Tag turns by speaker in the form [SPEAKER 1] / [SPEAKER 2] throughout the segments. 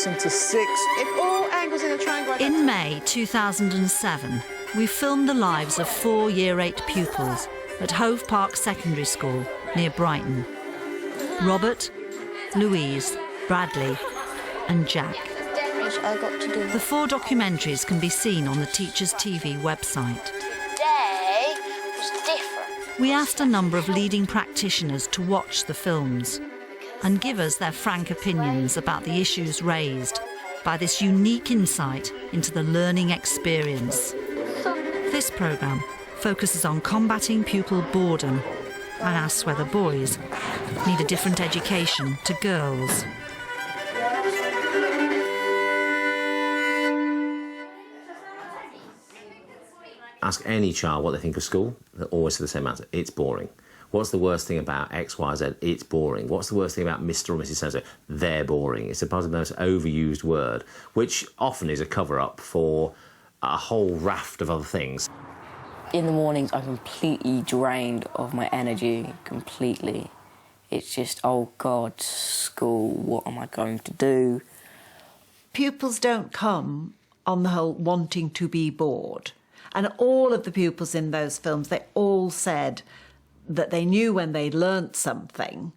[SPEAKER 1] into 6.
[SPEAKER 2] If all angles in a triangle...
[SPEAKER 3] In May 2007, we filmed the lives of 4 Year 8 pupils at Hove Park Secondary School near Brighton. Robert, Louise, Bradley and Jack. The 4 documentaries can be seen on the Teachers TV website.
[SPEAKER 4] Today was different.
[SPEAKER 3] We asked a number of leading practitioners to watch the films and give us their frank opinions about the issues raised by this unique insight into the learning experience. This programme focuses on combating pupil boredom and asks whether boys need a different education to girls.
[SPEAKER 5] Ask any child what they think of school, they'll always say the same answer: it's boring. What's the worst thing about X, Y, Z? It's boring. What's the worst thing about Mr. or Mrs. So-and-so? They're boring. It's probably the most overused word, which often is a cover-up for a whole raft of other things.
[SPEAKER 6] In the mornings, I'm completely drained of my energy, completely. It's just, oh God, school, what am I going to do?
[SPEAKER 2] Pupils don't come, on the whole, wanting to be bored. And all of the pupils in those films, they all said that they knew when they'd learnt something,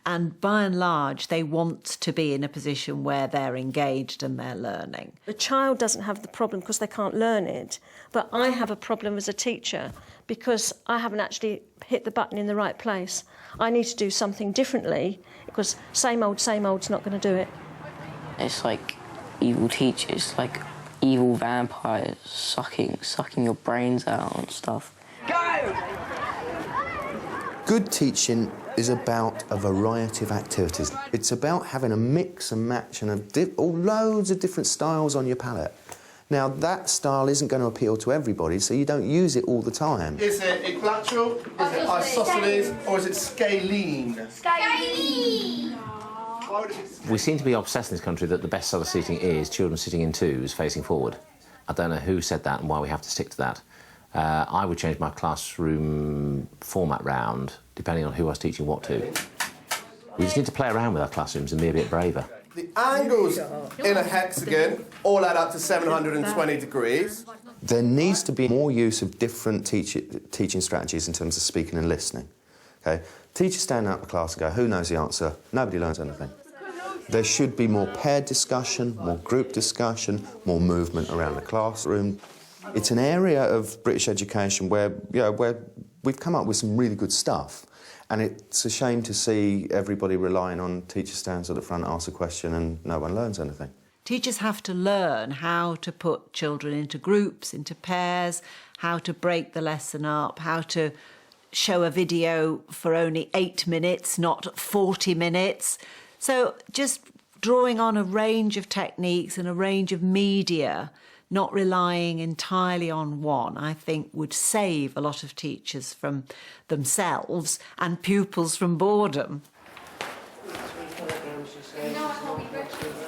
[SPEAKER 2] and by and large, they want to be in a position where they're engaged and they're learning.
[SPEAKER 7] The child doesn't have the problem because they can't learn it, but I have a problem as a teacher because I haven't actually hit the button in the right place. I need to do something differently because same old's not going to do it.
[SPEAKER 6] It's like evil teachers, like evil vampires sucking your brains out and stuff.
[SPEAKER 4] Go!
[SPEAKER 8] Good teaching is about a variety of activities. It's about having a mix and match and loads of different styles on your palette. Now, that style isn't going to appeal to everybody, so you don't use it all the time.
[SPEAKER 1] Is it equilateral, is it isosceles, or is it scalene?
[SPEAKER 4] Scalene!
[SPEAKER 5] We seem to be obsessed in this country that the best style of seating is children sitting in twos facing forward. I don't know who said that and why we have to stick to that. I would change my classroom format round depending on who I was teaching what to. We just need to play around with our classrooms and be a bit braver.
[SPEAKER 1] The angles in a hexagon all add up to 720 degrees.
[SPEAKER 8] There needs to be more use of different teaching strategies in terms of speaking and listening. Okay? Teachers stand out in the class and go, who knows the answer? Nobody learns anything. There should be more paired discussion, more group discussion, more movement around the classroom. It's an area of British education where we've come up with some really good stuff, and it's a shame to see everybody relying on teacher stands at the front, ask a question, and no one learns anything.
[SPEAKER 2] Teachers have to learn how to put children into groups, into pairs, how to break the lesson up, how to show a video for only 8 minutes, not 40 minutes. So just drawing on a range of techniques and a range of media, not relying entirely on one, I think would save a lot of teachers from themselves and pupils from boredom.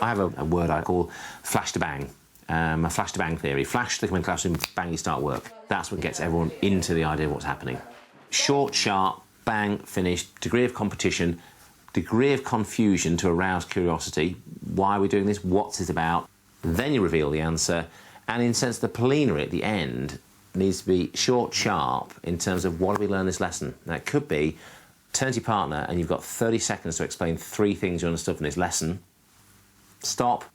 [SPEAKER 5] I have a word I call flash to bang. A flash to bang theory. Flash, they come in the classroom, bang, you start work. That's what gets everyone into the idea of what's happening. Short, sharp, bang, finish, degree of competition, degree of confusion to arouse curiosity. Why are we doing this? What's it about? Then you reveal the answer. And in a sense, the plenary at the end needs to be short, sharp in terms of what do we learn this lesson. Now, it could be turn to your partner and you've got 30 seconds to explain 3 things you understood from this lesson. Stop.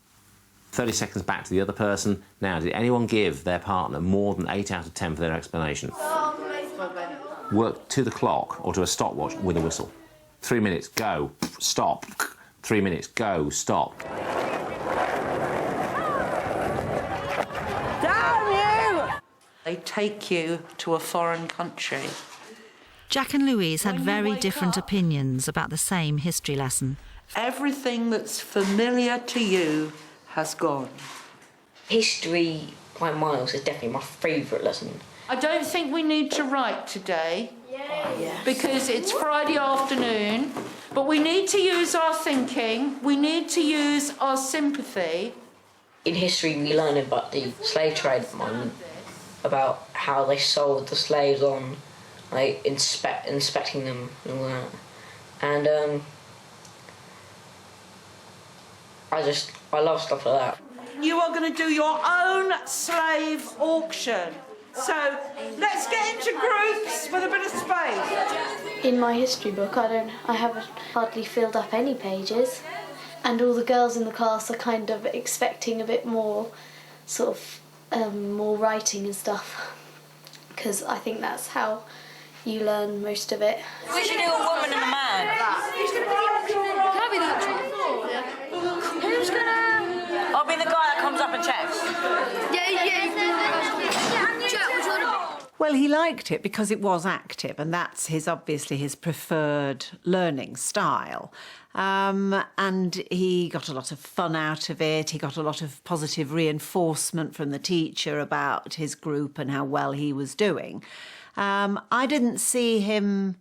[SPEAKER 5] 30 seconds back to the other person. Now, did anyone give their partner more than 8 out of 10 for their explanation? Work to the clock or to a stopwatch with a whistle. 3 minutes, go, stop. 3 minutes, go, stop.
[SPEAKER 9] They take you to a foreign country.
[SPEAKER 3] Jack and Louise had very different opinions about the same history lesson.
[SPEAKER 9] Everything that's familiar to you has gone.
[SPEAKER 6] History by miles is definitely my favourite lesson.
[SPEAKER 10] I don't think we need to write today because it's Friday afternoon, but we need to use our thinking, we need to use our sympathy.
[SPEAKER 6] In history, we learn about the slave trade at the moment, about how they sold the slaves on, like inspecting them and all that. And I love stuff like that.
[SPEAKER 10] You are going to do your own slave auction. So let's get into groups with a bit of space.
[SPEAKER 11] In my history book, I haven't hardly filled up any pages, and all the girls in the class are kind of expecting a bit more, sort of, more writing and stuff, because I think that's how you learn most of it.
[SPEAKER 6] We should do a woman and a man.
[SPEAKER 11] Can't be that. Who's gonna?
[SPEAKER 6] I'll be the guy that comes up and checks.
[SPEAKER 2] Well, he liked it because it was active, and that's obviously his preferred learning style. And he got a lot of fun out of it. He got a lot of positive reinforcement from the teacher about his group and how well he was doing. I didn't see him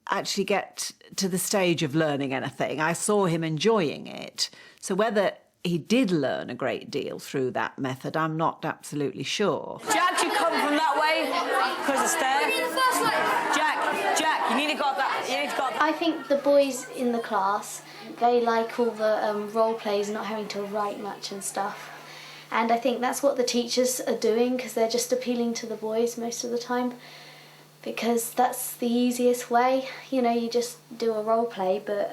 [SPEAKER 2] actually get to the stage of learning anything. I saw him enjoying it. So whether he did learn a great deal through that method, I'm not absolutely sure.
[SPEAKER 6] Jack, you come from that way because the stair. Jack, you need to go up that.
[SPEAKER 11] I think the boys in the class, they like all the role plays, not having to write much and stuff. And I think that's what the teachers are doing, because they're just appealing to the boys most of the time, because that's the easiest way. You know, you just do a role play, but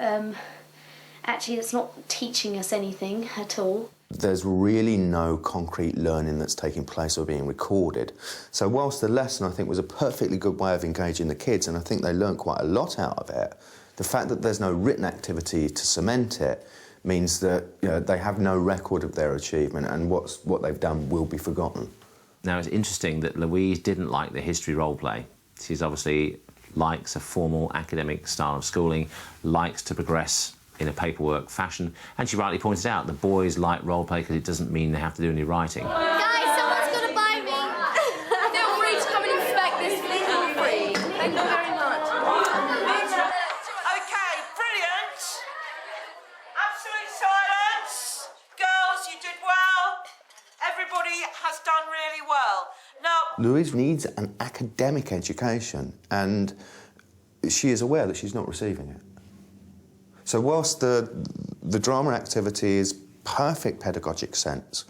[SPEAKER 11] actually it's not teaching us anything at all.
[SPEAKER 8] There's really no concrete learning that's taking place or being recorded. So whilst the lesson, I think, was a perfectly good way of engaging the kids, and I think they learned quite a lot out of it, the fact that there's no written activity to cement it means that, you know, they have no record of their achievement, and what they've done will be forgotten.
[SPEAKER 5] Now, it's interesting that Louise didn't like the history role play. She's obviously likes a formal academic style of schooling, likes to progress in a paperwork fashion, and she rightly pointed out the boys like role play because it doesn't mean they have to do any writing.
[SPEAKER 4] Guys, someone's got to buy me. Feel free to come and inspect this. Please feel free. Thank you very much.
[SPEAKER 10] OK, brilliant. Absolute silence. Girls, you did well. Everybody has done really well. Now,
[SPEAKER 8] Louise needs an academic education, and she is aware that she's not receiving it. So whilst the drama activity is perfect pedagogic sense,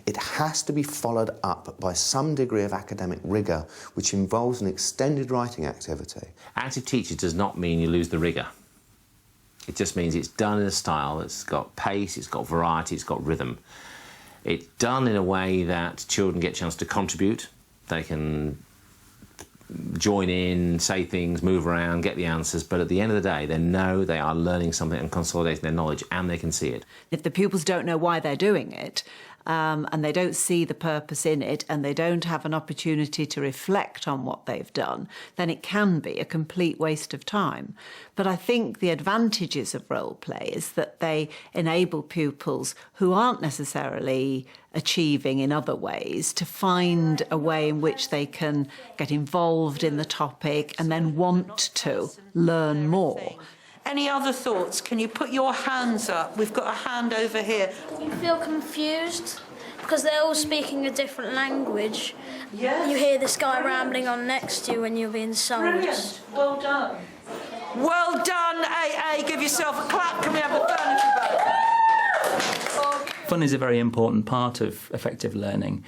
[SPEAKER 8] it has to be followed up by some degree of academic rigour, which involves an extended writing activity.
[SPEAKER 5] Active teaching does not mean you lose the rigour. It just means it's done in a style that's got pace, it's got variety, it's got rhythm. It's done in a way that children get a chance to contribute. They can join in, say things, move around, get the answers, but at the end of the day, they know they are learning something and consolidating their knowledge, and they can see it.
[SPEAKER 2] If the pupils don't know why they're doing it, and they don't see the purpose in it, and they don't have an opportunity to reflect on what they've done, then it can be a complete waste of time. But I think the advantages of role play is that they enable pupils who aren't necessarily achieving in other ways to find a way in which they can get involved in the topic and then want to learn more.
[SPEAKER 10] any other thoughts? Can you put your hands up? We've got a hand over here.
[SPEAKER 12] You feel confused because they're all speaking a different language.
[SPEAKER 10] Yes.
[SPEAKER 12] You hear this guy rambling on next to you when you're being sold.
[SPEAKER 10] Brilliant. Well done. Well done, AA. Give yourself a clap. Can we have a furniture back?
[SPEAKER 13] Fun is a very important part of effective learning,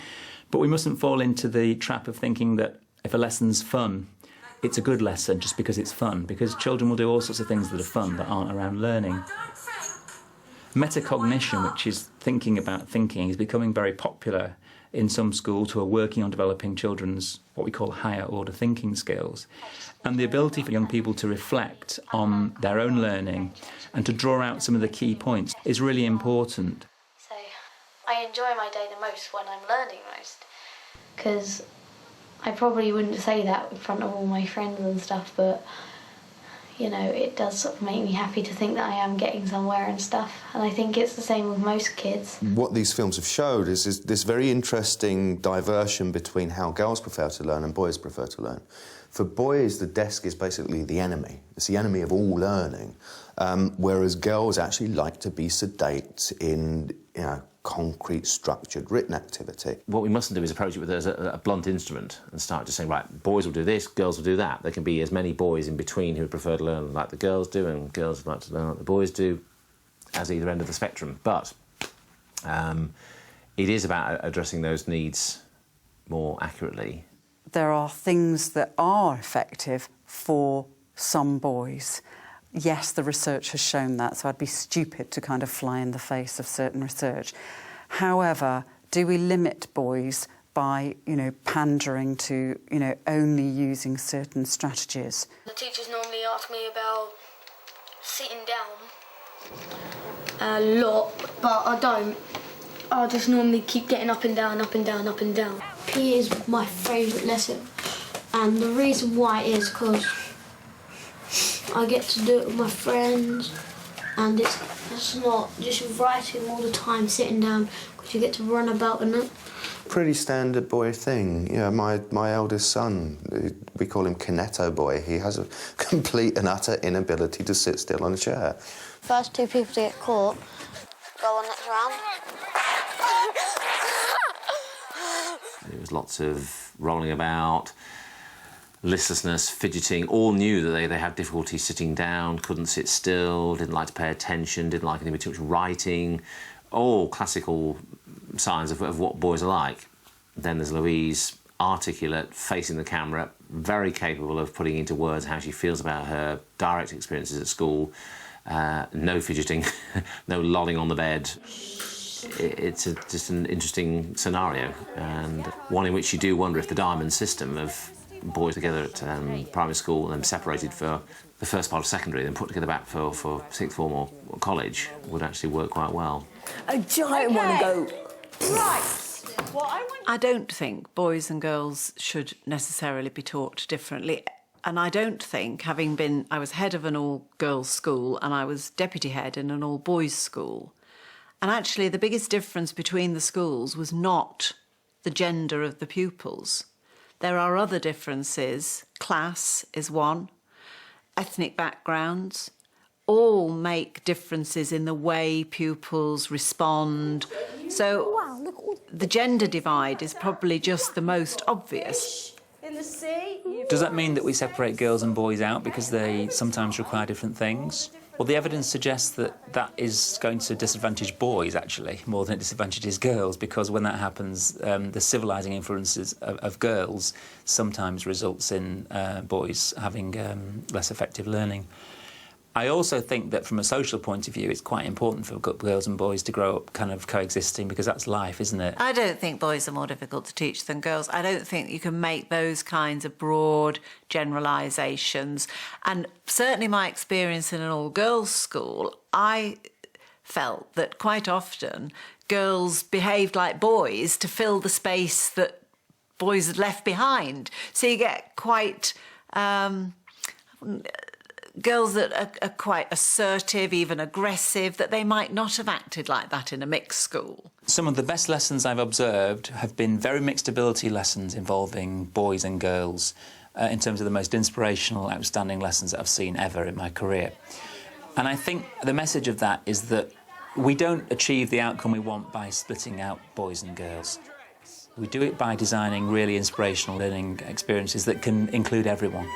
[SPEAKER 13] but we mustn't fall into the trap of thinking that if a lesson's fun, it's a good lesson just because it's fun, because children will do all sorts of things that are fun that aren't around learning. Metacognition, which is thinking about thinking, is becoming very popular in some schools who are working on developing children's what we call higher order thinking skills. And the ability for young people to reflect on their own learning and to draw out some of the key points is really important.
[SPEAKER 11] So I enjoy my day the most when I'm learning most, because I probably wouldn't say that in front of all my friends and stuff, but you know, it does sort of make me happy to think that I am getting somewhere and stuff, and I think it's the same with most kids.
[SPEAKER 8] What these films have showed is this very interesting diversion between how girls prefer to learn and boys prefer to learn. For boys, the desk is basically the enemy. It's the enemy of all learning, whereas girls actually like to be sedate in, you know, concrete, structured, written activity.
[SPEAKER 5] What we mustn't do is approach it with a blunt instrument and start just saying, right, boys will do this, girls will do that. There can be as many boys in between who prefer to learn like the girls do and girls like to learn like the boys do. as either end of the spectrum. But it is about addressing those needs more accurately.
[SPEAKER 14] There are things that are effective for some boys. Yes, the research has shown that, so I'd be stupid to kind of fly in the face of certain research. However, do we limit boys by, pandering to, only using certain strategies?
[SPEAKER 12] The teachers normally ask me about sitting down a lot, but I don't. I just normally keep getting up and down, up and down, up and down.
[SPEAKER 11] PE is my favourite lesson, and the reason why is because I get to do it with my friends, and it's not just writing all the time, sitting down, because you get to run about in it.
[SPEAKER 8] Pretty standard boy thing. My eldest son, we call him Kineto Boy. He has a complete and utter inability to sit still on a chair.
[SPEAKER 12] First 2 people to get caught go on next round.
[SPEAKER 5] There was lots of rolling about, listlessness, fidgeting. All knew that they had difficulty sitting down, couldn't sit still, didn't like to pay attention, didn't like anything too much writing. All classical signs of what boys are like. Then there's Louise, articulate, facing the camera, very capable of putting into words how she feels about her direct experiences at school. No fidgeting, no lolling on the bed. It's just an interesting scenario, and one in which you do wonder if the diamond system of boys together at primary school and separated for the first part of secondary, then put together back for sixth form or college would actually work quite well.
[SPEAKER 15] A giant one to go.
[SPEAKER 2] Right. I don't think boys and girls should necessarily be taught differently. And I don't think, I was head of an all-girls school and I was deputy head in an all-boys school. And actually the biggest difference between the schools was not the gender of the pupils. There are other differences. Class is one. Ethnic backgrounds all make differences in the way pupils respond. So the gender divide is probably just the most obvious.
[SPEAKER 7] In the sea.
[SPEAKER 13] Does that mean that we separate girls and boys out because they sometimes require different things? Well, the evidence suggests that that is going to disadvantage boys, actually, more than it disadvantages girls, because when that happens, the civilising influences of girls sometimes results in boys having less effective learning. I also think that from a social point of view, it's quite important for girls and boys to grow up kind of coexisting, because that's life, isn't it?
[SPEAKER 2] I don't think boys are more difficult to teach than girls. I don't think you can make those kinds of broad generalisations. And certainly my experience in an all-girls school, I felt that quite often girls behaved like boys to fill the space that boys had left behind. So you get quite... girls that are quite assertive, even aggressive, that they might not have acted like that in a mixed school.
[SPEAKER 13] Some of the best lessons I've observed have been very mixed ability lessons involving boys and girls, in terms of the most inspirational, outstanding lessons that I've seen ever in my career. And I think the message of that is that we don't achieve the outcome we want by splitting out boys and girls. We do it by designing really inspirational learning experiences that can include everyone.